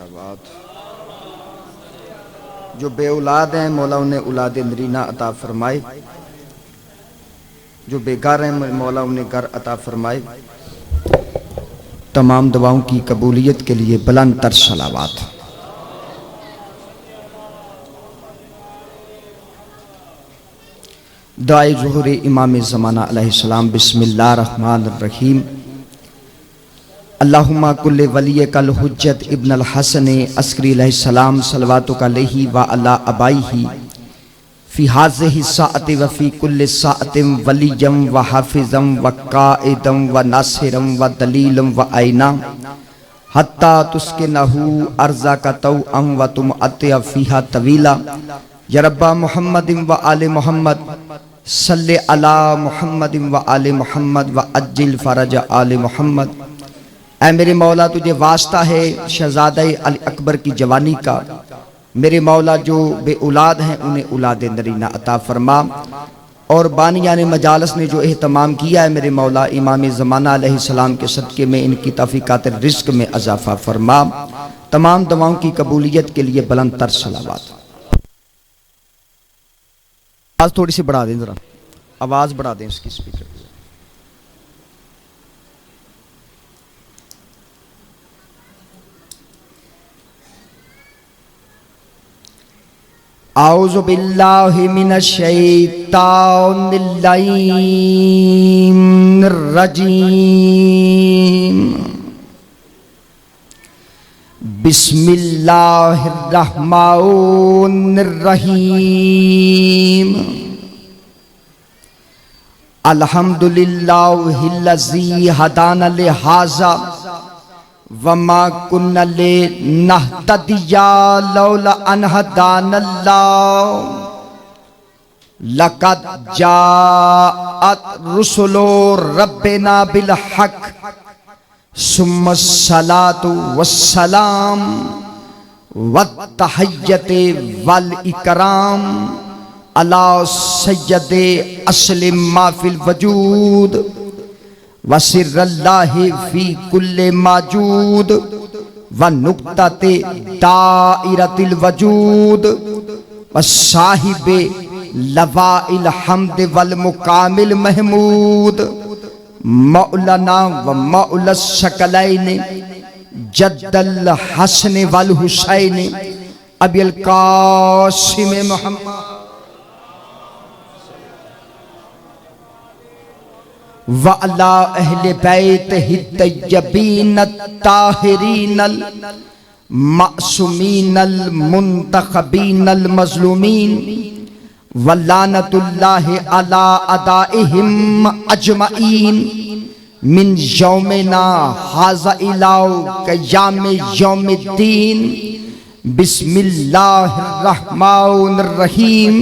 सलावत। जो बे औलाद हैं मौला उन्हें औलाद नरीना अता फरमाए, जो बेघर हैं मौला उन्हें घर अता फरमाए। तमाम दुआओं की कबूलियत के लिए बुलंद तर सलावत। दुआए ज़ुहूर इमाम ज़माना अलैहिस्सलाम। बिस्मिल्लाहिर रहमानिर रहीम। अल्लाहुम्मा कुल्ले वली कल हुज्जत इब्न अल हसन अस्करी अलैहिस्सलाम सलवातुक अलैहि व अला अबाइही फ़ी हाज़िहि साअति व फ़ी कुल्लि साअतिन वलिय्यम व हाफ़िज़म व क़ाइदम व नासिरम व दलीलम व आइना हत्ता तुस्किनहु अर्ज़ाका तौअम व तुमअत्तिअ फ़ीहा तवीला। या रब्बा मुहम्मदिन व आले मोहम्मद सल्ले अला मुहम्मदिन व आले मोहम्मद व अज्जिल फ़रज आले मोहम्मद। ऐ मेरे मौला तुझे वास्ता है शहज़ादा अली अकबर की जवानी का। मेरे मौला जो बे औलाद हैं उन्हें औलाद नरीना अता फरमा। और बानियान मजालस ने जो एहतमाम किया है मेरे मौला इमाम ज़माना अलैहिस्सलाम के सदक़े में इनकी तौफ़ीक़ात रिज़्क़ में इज़ाफ़ा फरमा। तमाम दुआओं की कबूलियत के लिए बुलंद तर सलावत। आवाज़ थोड़ी सी बढ़ा दें, ज़रा आवाज़ बढ़ा दें इसकी स्पीकर की। औज़ु बिल्लाहि मिनश शैतानिर रजीम। बिस्मिल्लाहिर रहमानिर रहीम। अल्हम्दुलिल्लाहिल्लज़ी हदाना लिहाज़ा वमा कुन्ना लिनहतदिया लौला अन हदानल्लाह। लक़द जाअत रुसुलु रब्बिना बिल हक़ सुम्मस्सलातु वस्सलाम वत्तहिय्यतु वल इकराम अला सय्यदे अस्लि मा फिल वजूद वसिर्रल्लाहि फी कुल्ले माजूद व नुक्तते दाइरतिल वजूद व साहिबे लवाइल हम्द वल मुकामिल महमूद मौलाना व मौला शकलैन जद्दल हसन वल हुसैन अबिल कासिम मोहम्मद व अला अहले बैतिहि तय्यबीन ताहिरीन मासूमीन मुंतखबीन मज़लूमीन व लानतुल्लाहि अला अदाइहिम अजमईन मिन यौमिना हाज़ा इला क़याम यौमिद्दीन। बिस्मिल्लाहिर रहमानिर रहीम।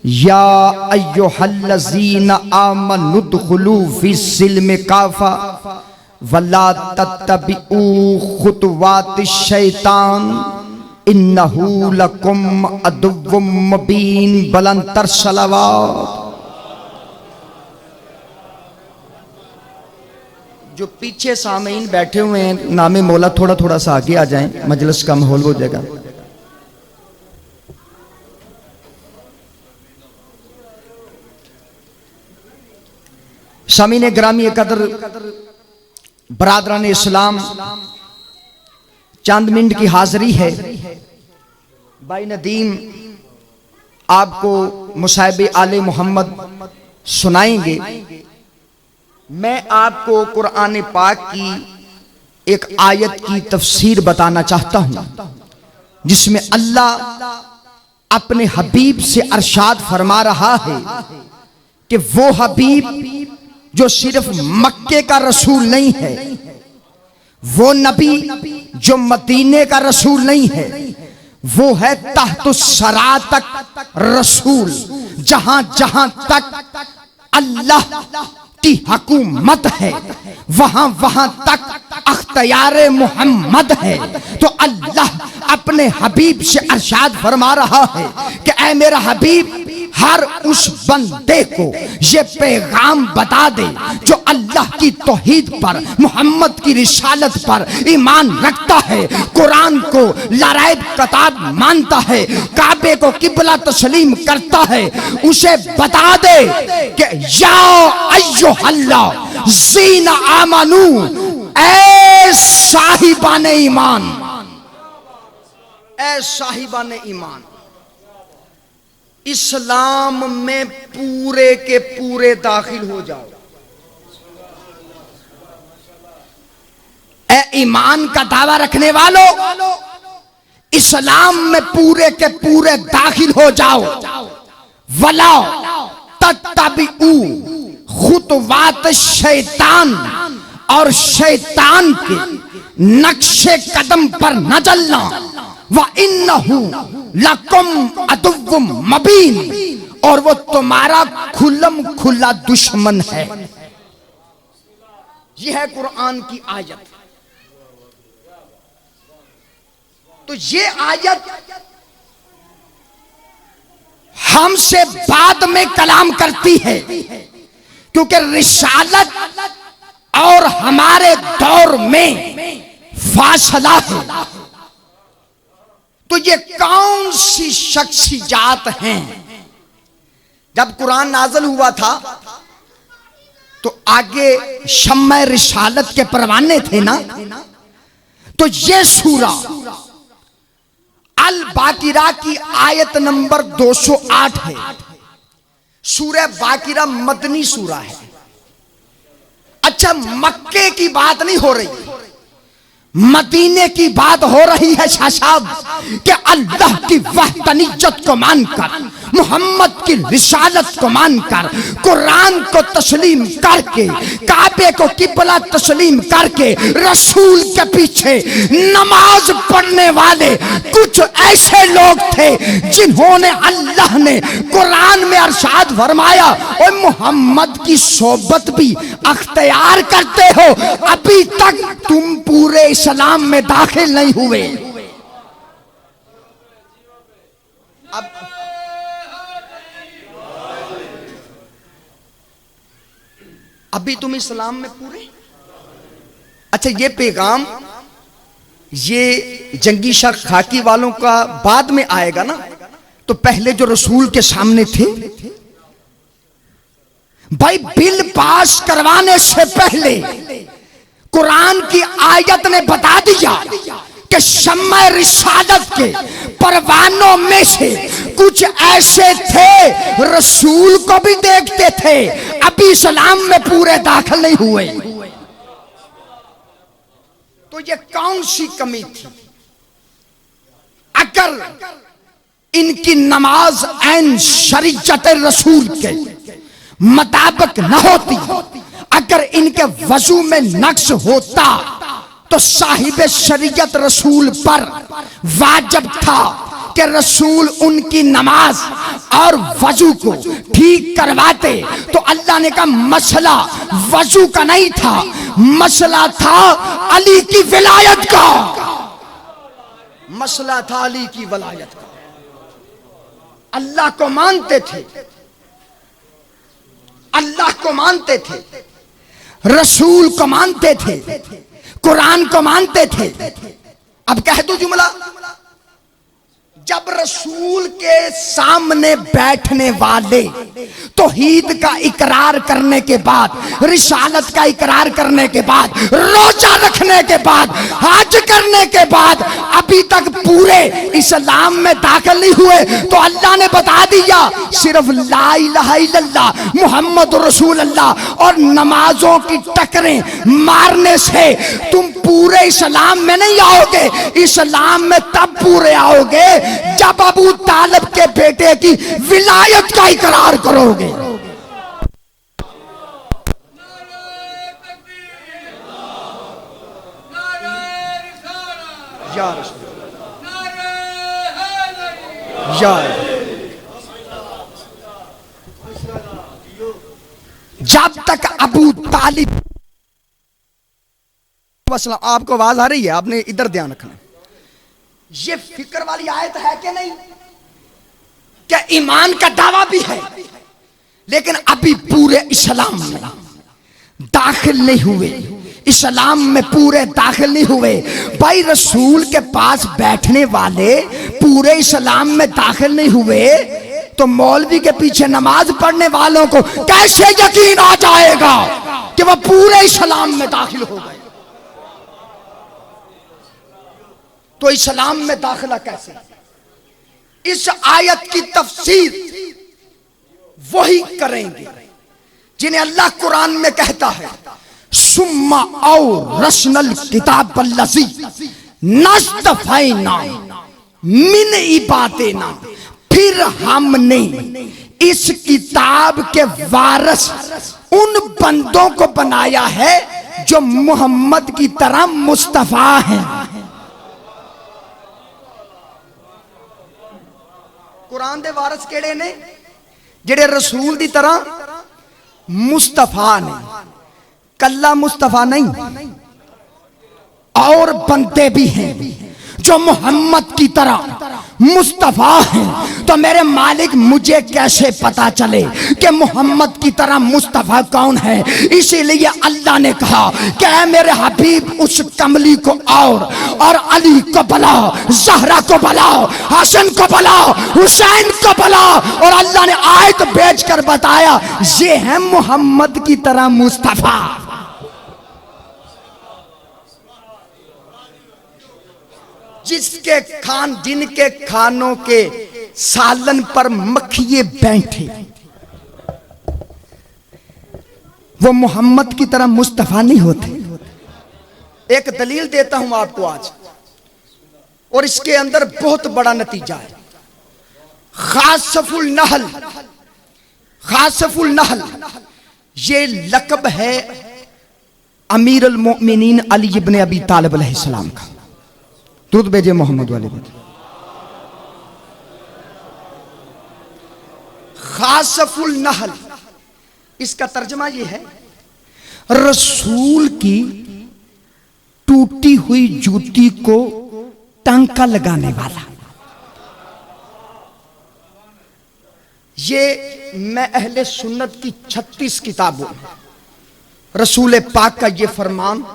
या अय्युहल्लज़ीना आमनुद्खुलू फ़िस्सिल्मि काफ़ा वला तत्तबिऊ खुतवातिश शैतान इन्नहू लकुम अदुव्वुम मुबीन। बुलंद तर सलावत। जो पीछे सामीन बैठे हुए हैं नामे मौला थोड़ा थोड़ा सा आगे आ जाएं, मजलिस का माहौल हो जाएगा। सामीन ग्रामी कदर बरादरान इस्लाम, चंद मिनट की हाजिरी है। भाई नदीम आपको मुसाहिब आले मोहम्मद सुनाएंगे। मैं आपको कुरान पाक की एक आयत की तफसीर बताना चाहता हूं जिसमें अल्लाह अपने हबीब से अरशाद फरमा रहा है कि वो हबीब जो सिर्फ मक्के का रसूल नहीं है, वो नबी जो मदीने का रसूल नहीं है, वो है तहतुस सरा तक रसूल। जहां जहां तक अल्लाह की हुकूमत है वहां वहां तक अख्तियार मोहम्मद है। तो अल्लाह अपने हबीब से अरशाद फरमा रहा है कि ऐ मेरा हबीब, हर उस बंदे को ये पैगाम बता दे जो अल्लाह की तौहीद पर, मोहम्मद की रिसालत पर ईमान रखता है, कुरान को लाराइब किताब मानता है, काबे को किबला तस्लीम करता है, उसे बता दे कि या अय्युहल्लाह ज़ीना आमनू, ऐ साहिबाने ईमान, ऐ साहिबाने ईमान, इस्लाम में पूरे के पूरे दाखिल हो जाओ। ए ईमान का दावा रखने वालों, इस्लाम में पूरे के पूरे दाखिल हो जाओ। वला तत्तबिऊ खुतवात शैतान, और शैतान के नक्शे कदम पर न चलना। व इन्नहु लकुम अदुव्वुम मबीन, और वो तुम्हारा खुल्लम खुल्ला दुश्मन है। यह है कुरान की आयत। तो ये आयत हमसे बाद में कलाम करती है, क्योंकि रिसालत और हमारे दौर में फासला है। तो ये कौन सी शख्सियत हैं? जब कुरान नाज़िल हुआ था तो आगे शम्मे रिसालत के परवाने थे ना, तो ये सूरा अल बाकिरा की आयत नंबर 208 है। सूरह बाकिरा मदनी सूरा है। अच्छा, मक्के की बात नहीं हो रही, मदीने की बात हो रही है शाह साहब, कि अल्लाह की वहदानियत को मानकर, मोहम्मद की रिसालत को मानकर, कुरान को तस्लीम करके, काबे को किबला तस्लीम करके, रसूल के पीछे नमाज पढ़ने वाले कुछ ऐसे लोग थे जिन्होंने, अल्लाह ने कुरान में अरशाद फरमाया, और मोहम्मद की सोबत भी अख्तियार करते हो, अभी तक तुम पूरे इस्लाम में दाखिल नहीं हुए। अब अभी तुम इस्लाम में पूरे। अच्छा, ये पैगाम ये जंगी शाह खाकी वालों का बाद में आएगा ना, तो पहले जो रसूल के सामने थे भाई, बिल पास करवाने से पहले कुरान की आयत ने बता दिया कि शम्मे रिसालत के परवानों में से कुछ ऐसे थे रसूल को भी देखते थे, अभी इस्लाम में पूरे दाखिल नहीं हुए। तो ये कौन सी कमी थी? अगर इनकी नमाज ऐन शरीयत रसूल के मुताबिक न होती, अगर इनके वजू में नक्श होता, तो साहिब शरीयत रसूल पर वाजिब था कि रसूल उनकी नमाज और वजू को ठीक करवाते। तो अल्लाह ने कहा मसला वजू का नहीं था, मसला था अली की विलायत का, मसला था अली की विलायत का। अल्लाह को मानते थे, अल्लाह को मानते थे, रसूल को मानते थे, कुरान को मानते थे। अब कह दो जुमला, जब रसूल के सामने बैठने वाले तौहीद का इकरार करने के बाद, रिसालत का इकरार करने के बाद, रोजा रखने के बाद, हज करने के बाद अभी तक पूरे इस्लाम में दाखिल नहीं हुए, तो अल्लाह ने बता दिया सिर्फ ला इलाहा इल्लल्लाह मुहम्मद रसूल अल्लाह और नमाजों की टकरें मारने से तुम पूरे इस्लाम में नहीं आओगे। इस्लाम में तब पूरे आओगे जब अबू तालिब के बेटे की विलायत का इकरार करोगे। जब तक अबू तालिब, आपको आवाज आ रही है, आपने इधर ध्यान रखना। ये फिक्र वाली आयत है कि नहीं? क्या ईमान का दावा भी है, लेकिन अभी पूरे इस्लाम में दाखिल नहीं हुए, इस्लाम में पूरे दाखिल नहीं हुए। भाई रसूल के पास बैठने वाले पूरे इस्लाम में दाखिल नहीं हुए तो मौलवी के पीछे नमाज पढ़ने वालों को कैसे यकीन आ जाएगा कि वह पूरे इस्लाम में दाखिल हो गए? तो इस्लाम में दाखिला कैसे? इस आयत की तफसीर वही करेंगे जिन्हें अल्लाह कुरान में कहता है सुम्मा और रसनल किताब लजी नस्तफैना मिन इबादेना, फिर हमने इस किताब के वारिस उन बंदों को बनाया है जो मोहम्मद की तरह मुस्तफा हैं। कुरान दे वारिस केड़े ने? जेड़े रसूल दी तरह मुस्तफा ने, कल्ला मुस्तफा नहीं, और बंदे भी हैं जो मोहम्मद की तरह मुस्तफा हैं। तो मेरे मालिक मुझे कैसे पता चले कि मोहम्मद की तरह मुस्तफा कौन है? इसीलिए अल्लाह ने कहा कि ऐ मेरे हबीब उस कमली को और अली को बुलाओ, ज़हरा को बुलाओ, हसन को बुलाओ, हुसैन को बुलाओ। और अल्लाह ने आयत भेज कर बताया ये है मोहम्मद की तरह मुस्तफा। जिनके खानों के सालन पर मक्खिए बैठे वो मोहम्मद की तरह मुस्तफा नहीं होते। एक दलील देता हूं आपको आज, और इसके अंदर बहुत बड़ा नतीजा है। खासफुल नहल ये लक़ब है अमीर अल मोमिनीन अली इब्न अबी तालिब अलैहिस्सलाम का। दूध भेजे मोहम्मद वाले भेजे। खासफुल नहल, इसका तर्जमा यह है रसूल की टूटी हुई जूती को टांका लगाने वाला। ये मैं अहले सुन्नत की 36 किताबों में रसूल पाक का ये फरमान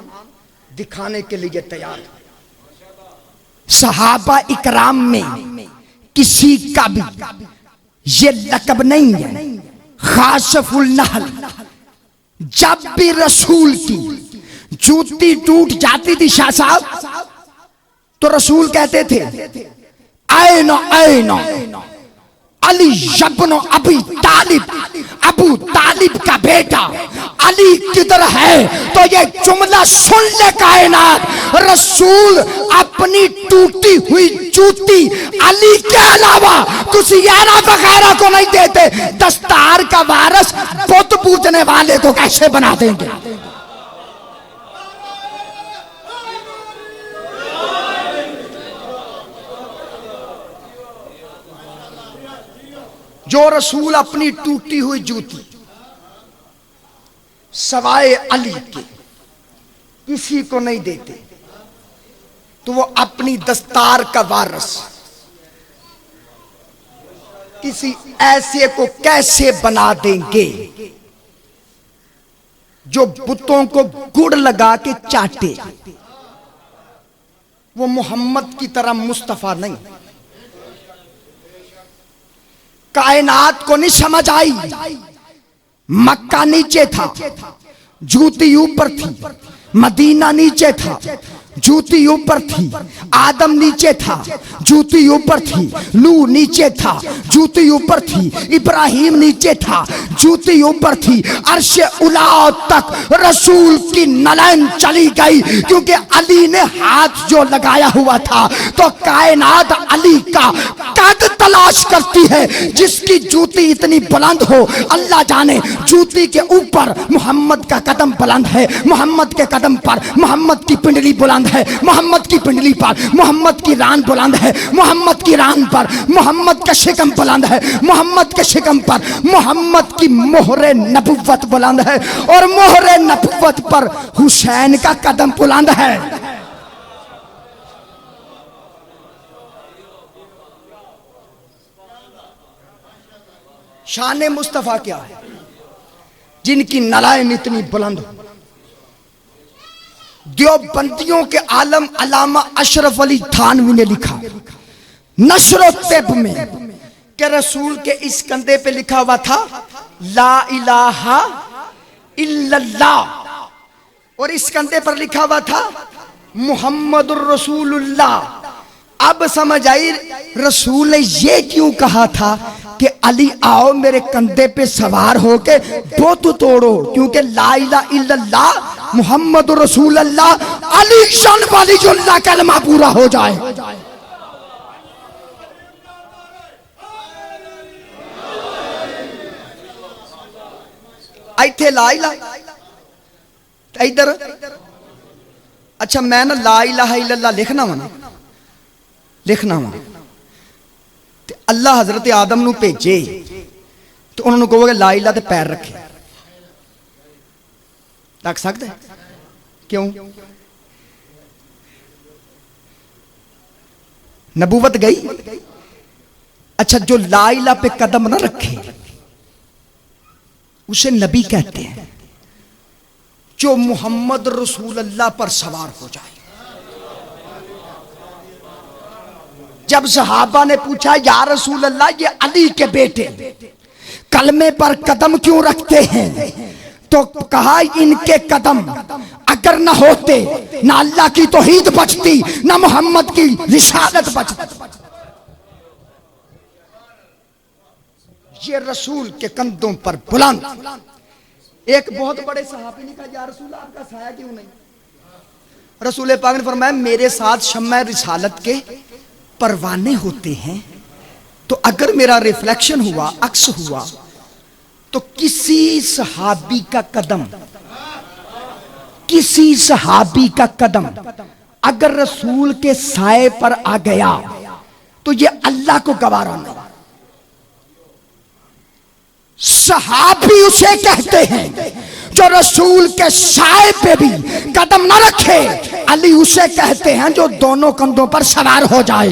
दिखाने के लिए तैयार है। सहाबा इकराम में किसी का भी ये लक़ब नहीं है खासफुल नहल। जब भी रसूल की जूती टूट जाती थी शाह साहब, तो रसूल कहते थे ऐनो ऐनो अली इब्न अबी तालिब, अबू तालिब का बेटा अली किधर है? तो ये जुमला सुन ले कायनात, रसूल अपनी टूटी हुई जूती अली के अलावा कुछ यारा वगैरह को नहीं देते। दस्तार का वारिस बुत पूजने वाले को कैसे बना देंगे? जो रसूल अपनी टूटी हुई जूती सवाए अली के किसी को नहीं देते, तो वो अपनी दस्तार का वारिस किसी ऐसे को कैसे बना देंगे जो बुतों को गुड़ लगा के चाटे? वो मोहम्मद की तरह मुस्तफा नहीं। कायनात को नहीं समझ आई। मक्का नीचे था, जूती ऊपर थी। मदीना नीचे था, जूती ऊपर थी। आदम नीचे था, जूती ऊपर थी। नूह नीचे था, जूती ऊपर थी। इब्राहिम नीचे था, जूती ऊपर थी। अर्शे उला तक रसूल की नलैन चली गई, क्योंकि अली ने हाथ जो लगाया हुआ था। तो कायनात अली का कद तलाश करती है जिसकी जूती इतनी बुलंद हो। अल्लाह जाने जूती के ऊपर मोहम्मद का कदम बुलंद है, मोहम्मद के कदम पर मोहम्मद की पिंडली बुलंद है, मोहम्मद की पिंडली पर मोहम्मद की रान बुलंद है, मोहम्मद की रान पर मोहम्मद का शिकम बुलंद है, मोहम्मद के शिकम पर मोहम्मद की मोहरे नबुव्वत बुलंद है, और मोहरे नबुव्वत पर हुसैन का कदम बुलंद है। शान मुस्तफ़ा क्या है, जिनकी नलायन इतनी बुलंद हो। देवबंदियों के आलम अल्लामा अशरफ अली थानवी ने लिखा नशर तिब में कि रसूल के इस कंधे पे लिखा हुआ था ला इलाहा इल्लल्लाह, और इस कंधे पर लिखा हुआ था मुहम्मदुर रसूलुल्लाह। अब समझ आई रसूल ने ये क्यों कहा था कि अली आओ मेरे कंधे पे सवार होके बुत तोड़ो, क्योंकि ला इलाहा इल्लल्लाह मुहम्मदुर रसूलुल्लाह अली शन वलीयुल्लाह कलमा पूरा हो जाए। इथे ला इलाहा इधर, अच्छा मैं ना ला इलाहा इल्लल्लाह लिखना वा, लिखना वा ते अल्लाह हजरत आदम नू भेजे तो उन्होंने कहोगे ला इलाहा ते पैर रखे, रख सकते क्यों? नबूवत गई। अच्छा जो ला इलाहा पे कदम ना रखे उसे नबी कहते हैं। जो मोहम्मद रसूल अल्लाह पर सवार हो जाए। जब सहाबा ने पूछा या रसूल अल्लाह ये अली के बेटे कलमे पर कदम क्यों रखते हैं, तो कहा इनके कदम अगर ना होते ना अल्लाह की तौहीद बचती ना मोहम्मद की रिसालत बचती। ये रसूल के कंधों पर बुलंद। एक बहुत बड़े सहाबी ने कहा या रसूल आपका साया क्यों नहीं? रसूल पाक ने फरमाया मेरे साथ शम्मा रिसालत के परवाने होते हैं, तो अगर मेरा रिफ्लेक्शन हुआ, अक्स हुआ, तो किसी सहाबी का कदम, किसी सहाबी का कदम अगर रसूल के साए पर आ गया तो ये अल्लाह को गवारा नहीं। सहाबी उसे कहते हैं जो रसूल के साए पे भी कदम न रखे। अली उसे कहते हैं जो दोनों कंधों पर सवार हो जाए।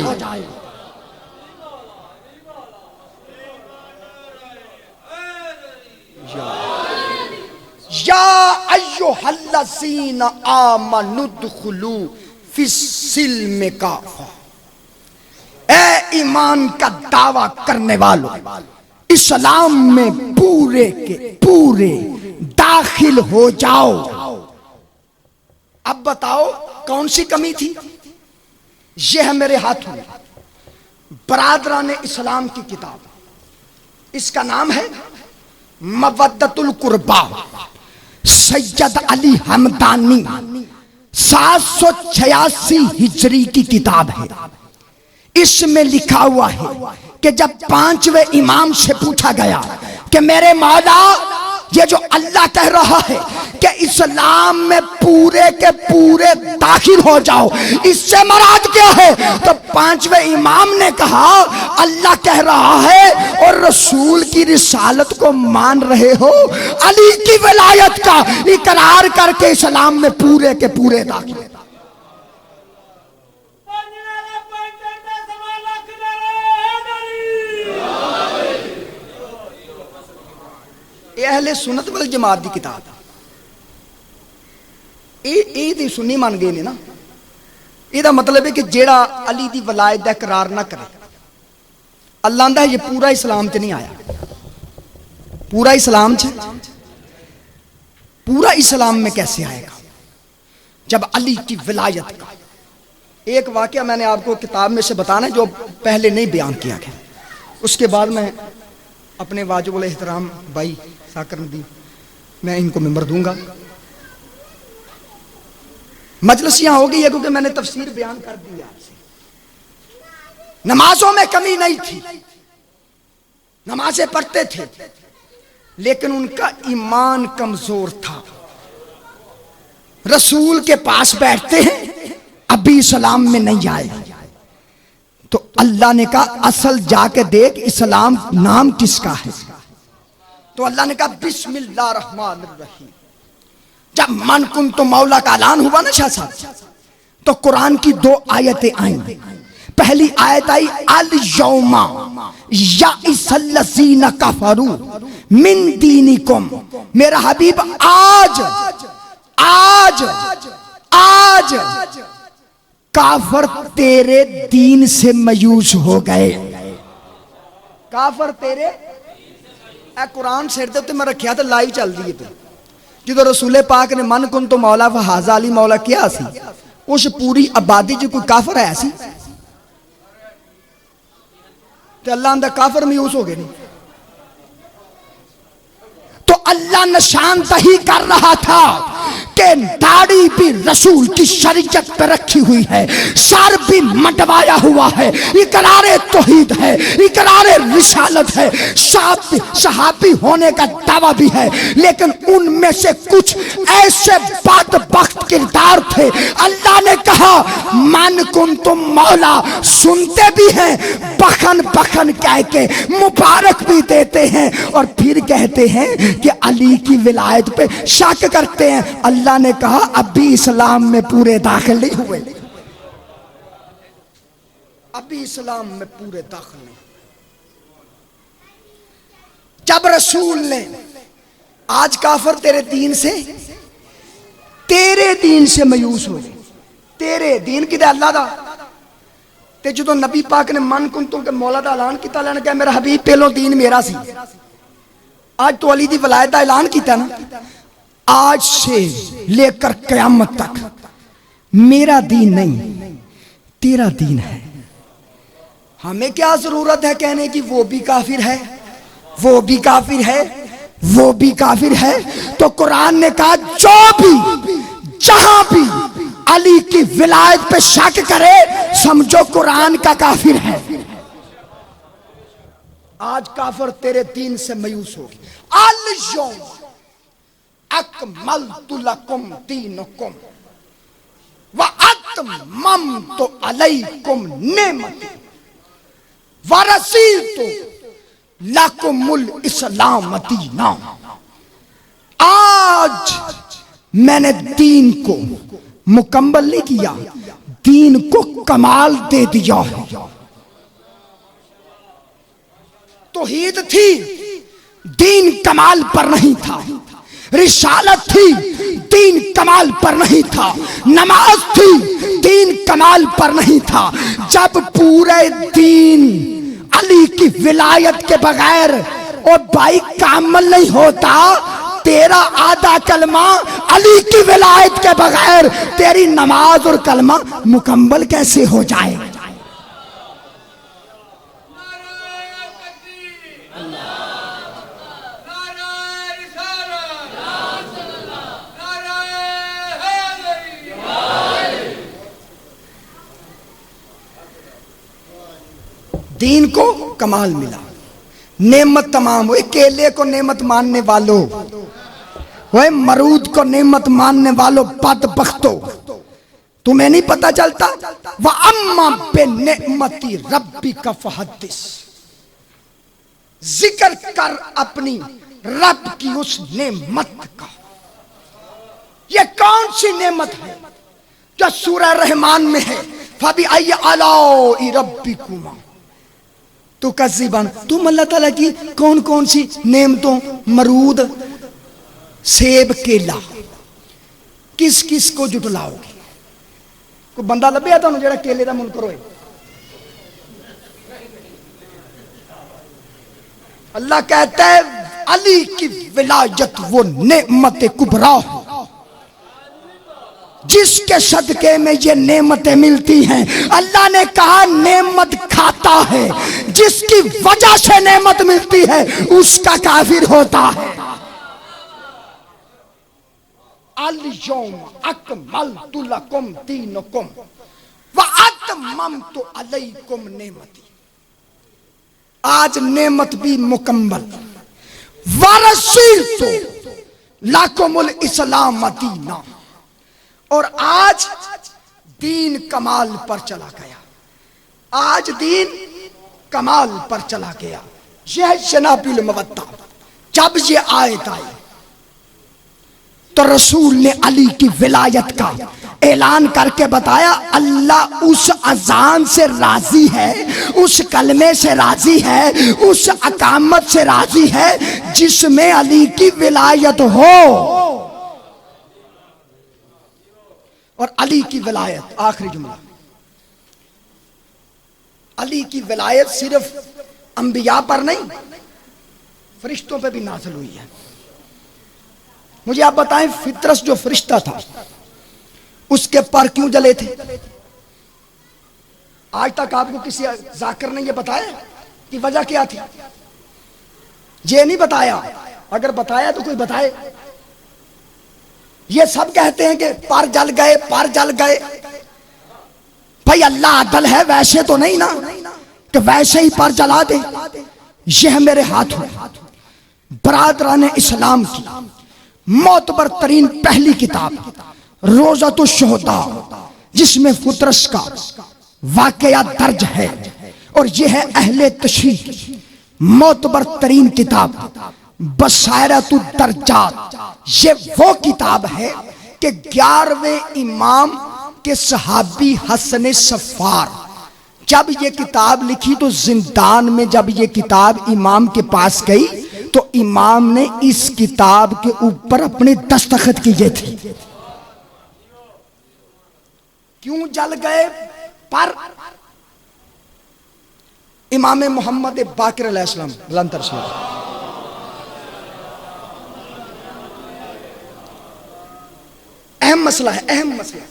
या अय्युहल्लज़ीना आमनुद्खुलू फिस्सिल्म काफ़ा, ए ईमान का दावा करने वालों इस्लाम में पूरे के पूरे दाखिल हो जाओ। अब बताओ कौन सी कमी थी? यह है मेरे हाथों में बरादरान इस्लाम की किताब, इसका नाम है मवद्दतुल कुर्बा, सैयद अली हमदानी, 786 हिजरी की किताब है। इसमें लिखा हुआ है कि जब 5वें इमाम से पूछा गया कि मेरे मौला ये जो अल्लाह कह रहा है कि इस्लाम में पूरे के पूरे दाखिल हो जाओ, इससे मुराद क्या है? तो 5वें इमाम ने कहा अल्लाह कह रहा है और रसूल की रिसालत को मान रहे हो, अली की विलायत का इकरार करके इस्लाम में पूरे के पूरे दाखिल। अहले सुन्नत वल जमात की किताब ये सुन्नी मान गए ने ना। ਇਹਦਾ मतलब है कि जेड़ा अली दी वलायत का इकरार ना करे, अल्लाह दा ये पूरा इस्लाम च नहीं आया। पूरा इस्लाम च, पूरा इस्लाम में कैसे आएगा जब अली की विलायत का। एक वाकया मैंने आपको किताब में से बताना जो पहले नहीं बयान किया गया, उसके बाद मैं अपने वाजिबुल एहतराम भाई साकर नदी मैं इनको मेंबर दूंगा। मजलिस यहां हो गई है क्योंकि मैंने तफसीर बयान कर दी आपसे। नमाजों में कमी नहीं थी, नमाजें पढ़ते थे, लेकिन उनका ईमान कमजोर था। रसूल के पास बैठते हैं, अभी इस्लाम में नहीं आए, तो अल्लाह ने कहा असल जाके देख इस्लाम नाम किसका है। तो अल्लाह ने कहा बिस्मिल्लाह रहमान रहीम। जब मन कुन तो मौला का ऐलान हुआ ना शाह साहब, तो कुरान की 2 आयतें आई। पहली आयत आई अल यौमा या इसल्लज़ीना कफरू मिन दीनिकुम। मेरा हबीब आज आज आज काफर तेरे दीन से मायूस हो गए। काफर तेरे ए कुरान सिर दे उत्ते मैं रखिया तो लाइव चल रही है। जो रसूले पाक ने मन कुन तो मौला वहाजा अली मौला क्या सी, उस पूरी आबादी च कोई काफर है सी तो अल्लाह आंदा काफर मायूस हो गए नहीं। तो अल्लाह निशान दही कर रहा था कि दाढ़ी भी रसूल की शरीयत पे रखी हुई है, सर भी मंडवाया हुआ है, इकरारे तौहीद है, इकरारे रिसालत है, सहाबी होने का दावा भी है। लेकिन उनमें से कुछ ऐसे बदबख्त किरदार थे, अल्लाह ने कहा मन कुन तुम मौला, सुनते भी हैं, बखन बखन कह के मुबारक भी देते हैं और फिर कहते हैं कि अली की विलायत पे शक करते हैं। अल्लाह ने कहा अभी इस्लाम में पूरे दाखिल नहीं हुए, अभी इस्लाम में पूरे दाखिल नहीं। जब रसूल ने आज काफर तेरे दीन से मायूस हो गए। तेरे दीन कि अल्लाह दा ते जो नबी पाक ने मन कुन तो के मौला दा ऐलान किया, लेने क्या मेरा हबीब पहलो दीन मेरा सी, आज तो अली दी वलायत का ऐलान किया ना, आज से लेकर कयामत तक मेरा दीन नहीं तेरा दीन है। हमें क्या जरूरत है कहने की वो भी काफिर है, वो भी काफिर है, वो भी काफिर है। तो कुरान ने कहा जो भी जहां भी अली की विलायत पे शक करे समझो कुरान का काफिर है। आज काफिर तेरे दीन से मायूस होगी। अल यौम अकमलतु लकुम दीनकुम व अतममतु अलैकुम नेमती व रसीतु लकुमुल इस्लाम दीना। आज मैंने दीन को मुकम्मल नहीं किया, दीन को कमाल दे दिया है। तौहीद थी, दीन कमाल पर नहीं था। रिसालत थी, दीन कमाल पर नहीं था। नमाज थी, दीन कमाल पर नहीं था। जब पूरे दीन अली की विलायत के बगैर और भाई कामल नहीं होता, तेरा आधा कलमा अली की विलायत के बगैर तेरी नमाज और कलमा मुकम्मल कैसे हो जाए। दीन को कमाल मिला, नेमत तमाम हुई। केले को नेमत मानने वालों, वह मरूद को नेमत मानने वालों बदबख्तों, तुम्हें नहीं पता चलता। वह अम्मा बे नेमती रब्बी का फहदिस, जिक्र कर अपनी रब की उस नेमत का। ये कौन सी नेमत है जो सूरह रहमान में है, फबी आई अलाओ रब्बिकुमा तो कज़िबान। तुम अल्लाह ताला की कौन कौन सी नेमतों, मरूद, सेब, केला, किस किस को जुटलाओगे। कोई बंदा लभ्या तुहानू जेड़ा केले दा मुनकर होए। अल्लाह कहता है अली की विलायत वो नेमत कुबरा है जिसके सदके में ये नेमतें मिलती हैं। अल्लाह ने कहा नेमत खाता है, जिसकी वजह से नेमत मिलती है उसका काफिर होता है। अल यौम अकमलतु लकुम दीनकुम व अतममतु अलैकुम नेमती। आज नेमत भी मुकम्मल। व रसीतु लकुमुल इस्लाम दीना। और आज दीन कमाल पर चला गया, आज दीन कमाल पर चला गया। यह शनाबिल मवद्दा। जब ये आयत आई तो रसूल ने अली की विलायत का ऐलान करके बताया, अल्लाह उस अजान से राजी है, उस कलमे से राजी है, उस अकामत से राजी है जिसमें अली की विलायत हो। और अली की विलायत, आखिरी जुमला, अली की विलायत सिर्फ अंबिया पर नहीं, फरिश्तों पे भी नाज़िल हुई है। मुझे आप बताएं, फितरस जो फरिश्ता था उसके पर क्यों जले थे? आज तक आपको किसी जाकिर ने यह बताया कि वजह क्या थी? ये नहीं बताया। अगर बताया तो कोई बताए। ये सब कहते हैं कि पर जल गए, पर जल गए। भाई अल्लाह अदल है, वैसे तो नहीं ना कि वैसे ही पर जला दे। यह मेरे हाथ में बरादरान इस्लाम की मोतबर तरीन पहली किताब रोज़ातुश शुहदा, जिसमें फितरस का वाकया दर्ज है, और यह है अहले तशरीह मोतबर तरीन किताब बसायरतुद दर्जात। ये वो किताब है कि 11वें इमाम के सहाबी हसन सफ़ार जब ये किताब लिखी तो जिंदान में जब ये किताब इमाम के पास गई तो इमाम ने इस किताब के ऊपर अपने दस्तखत किए थे। क्यों जल गए पर? इमाम मोहम्मद बाकिर अलैहिस्सलाम लंतर से अहम मसला है, अहम मसला।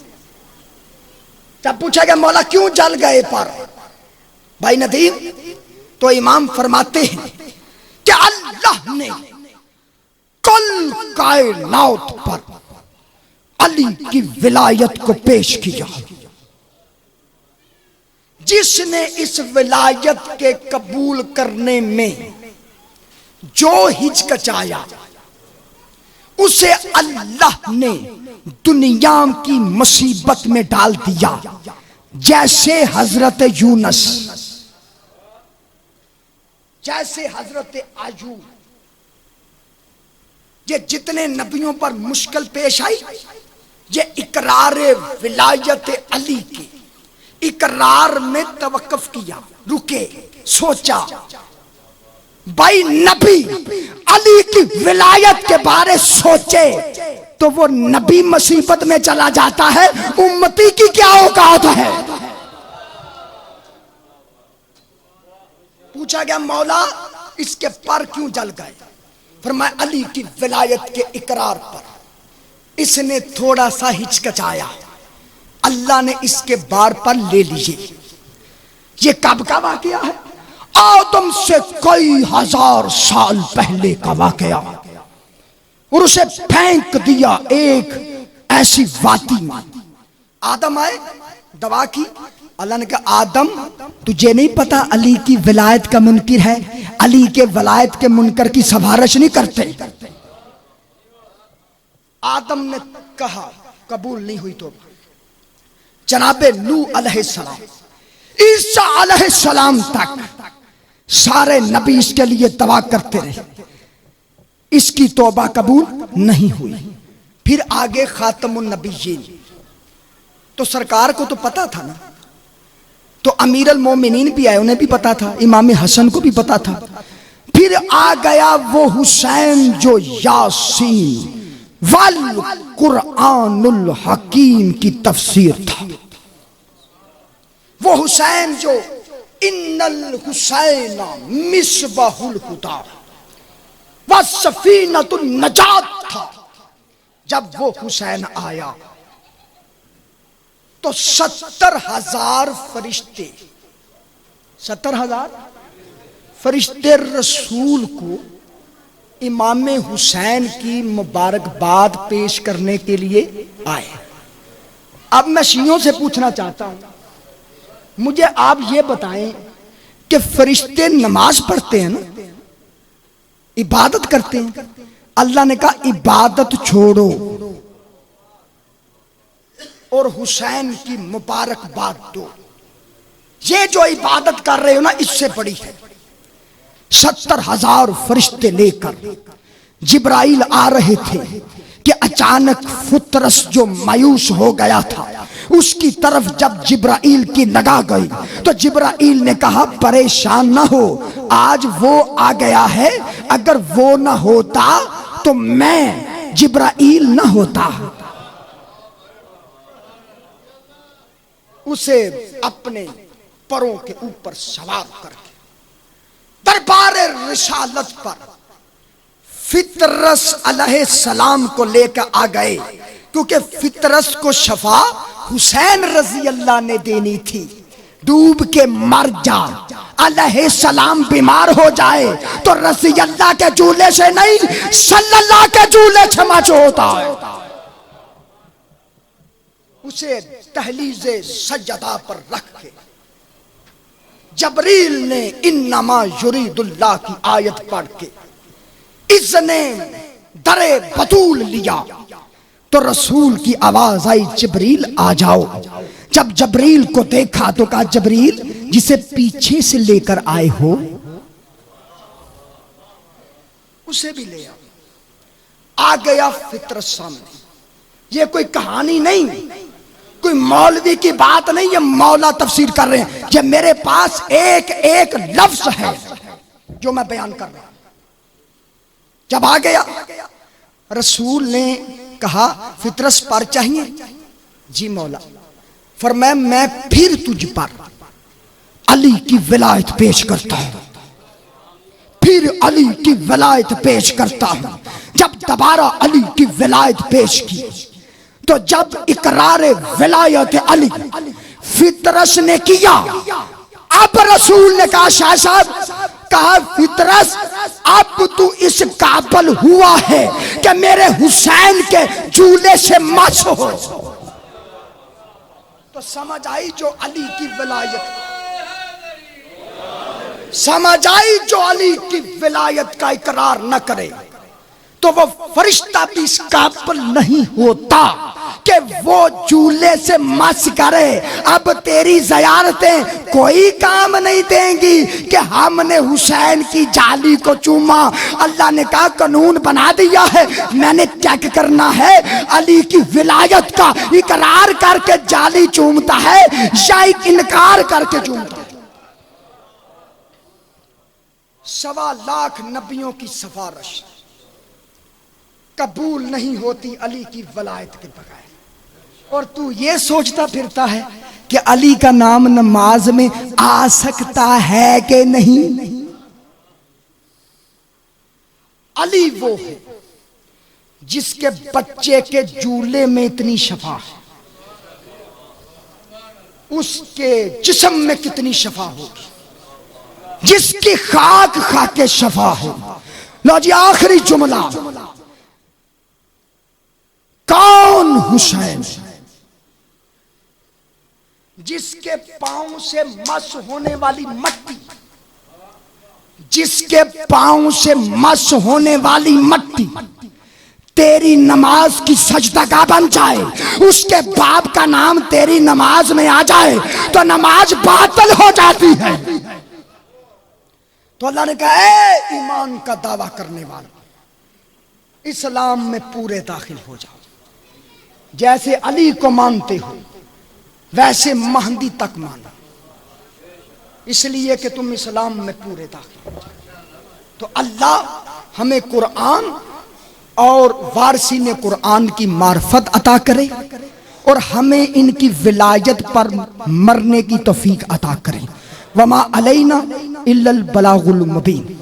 जब पूछा गया मौला क्यों जल गए पर भाई नदीम, तो इमाम फरमाते हैं कि अल्लाह ने कुल कायनात पर अली की विलायत को पेश किया। जिसने इस विलायत के कबूल करने में जो हिचकचाया उसे अल्लाह ने दुनिया की मुसीबत में डाल दिया, जैसे हजरत यूनुस, जैसे हजरत अय्यूब। ये जितने नबियों पर मुश्किल पेश आई, ये इकरार विलायत अली के इकरार में तवक्कुफ किया, रुके, सोचा। भाई नबी अली की विलायत के बारे सोचे तो वो नबी मुसीबत में चला जाता है, उम्मती की क्या औकात है? पूछा गया मौला इसके पर क्यों जल गए? फरमाया अली की विलायत के इकरार पर इसने थोड़ा सा हिचकचाया, अल्लाह ने इसके बार पर ले लिए। ये कब का वाकया है? आदम से कई हजार साल पहले का वाकया। और उसे फेंक दिया एक ऐसी वादी में। आदम आए, दवा की, अल्लाह ने कहा आदम तुझे नहीं पता अली की विलायत का मुनकिर है, अली के विलायत के मुनकर की सिफारिश नहीं करते। आदम ने कहा कबूल नहीं हुई तो जनाबे नू अलैहिस्सलाम, ईसा अलैहिस्सलाम तक सारे नबी इसके लिए दुआ करते रहे, इसकी तौबा कबूल नहीं हुई। फिर आगे खातमुन नबीयीन, तो सरकार को तो पता था ना, तो अमीरुल मोमिनीन भी आए, उन्हें भी पता था, इमाम हसन को भी पता था। फिर आ गया वो हुसैन जो यासीन वल कुरआनुल हकीम की तफसीर था। वो हुसैन जो इन्नल हुसैन मिसबाहुल हुदा व सफीनतुन नजात था। जब वो हुसैन आया तो 70,000 फरिश्ते, 70,000 फरिश्ते रसूल को इमाम हुसैन की मुबारकबाद पेश करने के लिए आए। अब मैं शियों से पूछना चाहता हूं, मुझे आप ये बताएं कि फरिश्ते नमाज पढ़ते हैं ना, इबादत करते हैं। अल्लाह ने कहा इबादत छोड़ो और हुसैन की मुबारकबाद दो। ये जो इबादत कर रहे हो ना, इससे बड़ी है। 70,000 फरिश्ते लेकर जिब्राइल आ रहे थे कि अचानक फुतरस जो मायूस हो गया था, उसकी तरफ जब जिब्राइल की निगाह गई तो जिब्राइल ने कहा परेशान ना हो, आज वो आ गया है, अगर वो ना होता तो मैं जिब्राइल ना होता। उसे अपने परों के ऊपर सवार करके दरबार रिसालत पर फितरस अलैहिस्सलाम को लेकर आ गए, क्योंकि फितरस को शफा हुसैन रजी अल्लाह ने देनी थी। डूब के मर जा, अलैहिस्सलाम बीमार हो जाए तो रजी अल्लाह के झूले से नहीं, सल्लल्लाह के झूले से मच होता है। उसे तहलीज़े सज्जदा पर रख के जबरील ने इन्नमा युरीदुल्लाह की आयत पढ़ के इसने दरे बतूल लिया तो रसूल की आवाज आई जबरील आ जाओ। जब जबरील को देखा तो कहा जबरील जिसे पीछे से लेकर आए हो उसे भी ले आओ। आ गया फितरस सामने। ये कोई कहानी नहीं, कोई मौलवी की बात नहीं, ये मौला तफसीर कर रहे हैं। ये मेरे पास एक एक लफ्ज है जो मैं बयान कर रहा हूं। जब आ गया रसूल ने कहा फितरस पर चाहिए? जी मौला। फरमाया मैं फिर तुझ पर अली की विलायत पेश करता हूं, फिर अली की विलायत पेश करता हूं। जब दोबारा अली की विलायत पेश की तो जब इकरार विलायत अली फितरस ने किया, अब रसूल ने कहा शाह साहब, कहा फितरस अब तू इस काबिल हुआ है कि मेरे हुसैन के झूले से मस हो। तो समझ आई जो अली की विलायत, समझ आई जो अली की विलायत का इकरार न करे तो वो फरिश्ता भी इस काबिल नहीं होता कि वो झूले से मस करे। अब तेरी ज़ियारतें कोई काम नहीं देंगी कि हमने हुसैन की जाली को चूमा। अल्लाह ने कहा कानून बना दिया है, मैंने चेक करना है अली की विलायत का इकरार करके जाली चूमता है या इनकार करके चूमता है। 1.25 लाख नबियों की सिफारिश कबूल नहीं होती अली की वलायत के बगैर। और तू ये सोचता फिरता है कि अली का नाम नमाज में आ सकता है कि नहीं। अली वो है जिसके बच्चे के झूले में इतनी शफा है, उसके जिस्म में कितनी शफा होगी, जिसकी खाक खाके शफा हो। लो जी आखिरी जुमला, कौन हुसैन? जिसके पांव से मस होने वाली मट्टी, जिसके पांव से मस होने वाली मट्टी तेरी नमाज की सजदगा बन जाए, उसके बाप का नाम तेरी नमाज में आ जाए तो नमाज बातिल हो जाती है। तो अल्लाह ने कहा ए ईमान का दावा करने वाला, इस्लाम में पूरे दाखिल हो जाओ। जैसे अली को मानते हो वैसे महदी तक मानो, इसलिए कि तुम इस्लाम में पूरे दाखिल हो जाओ। तो अल्लाह हमें कुरान और वारसीन कुरान की मार्फत अता करे और हमें इनकी विलायत पर मरने की तौफीक अता करे। वमा अलैना इल्लल बलागुल मुबीन।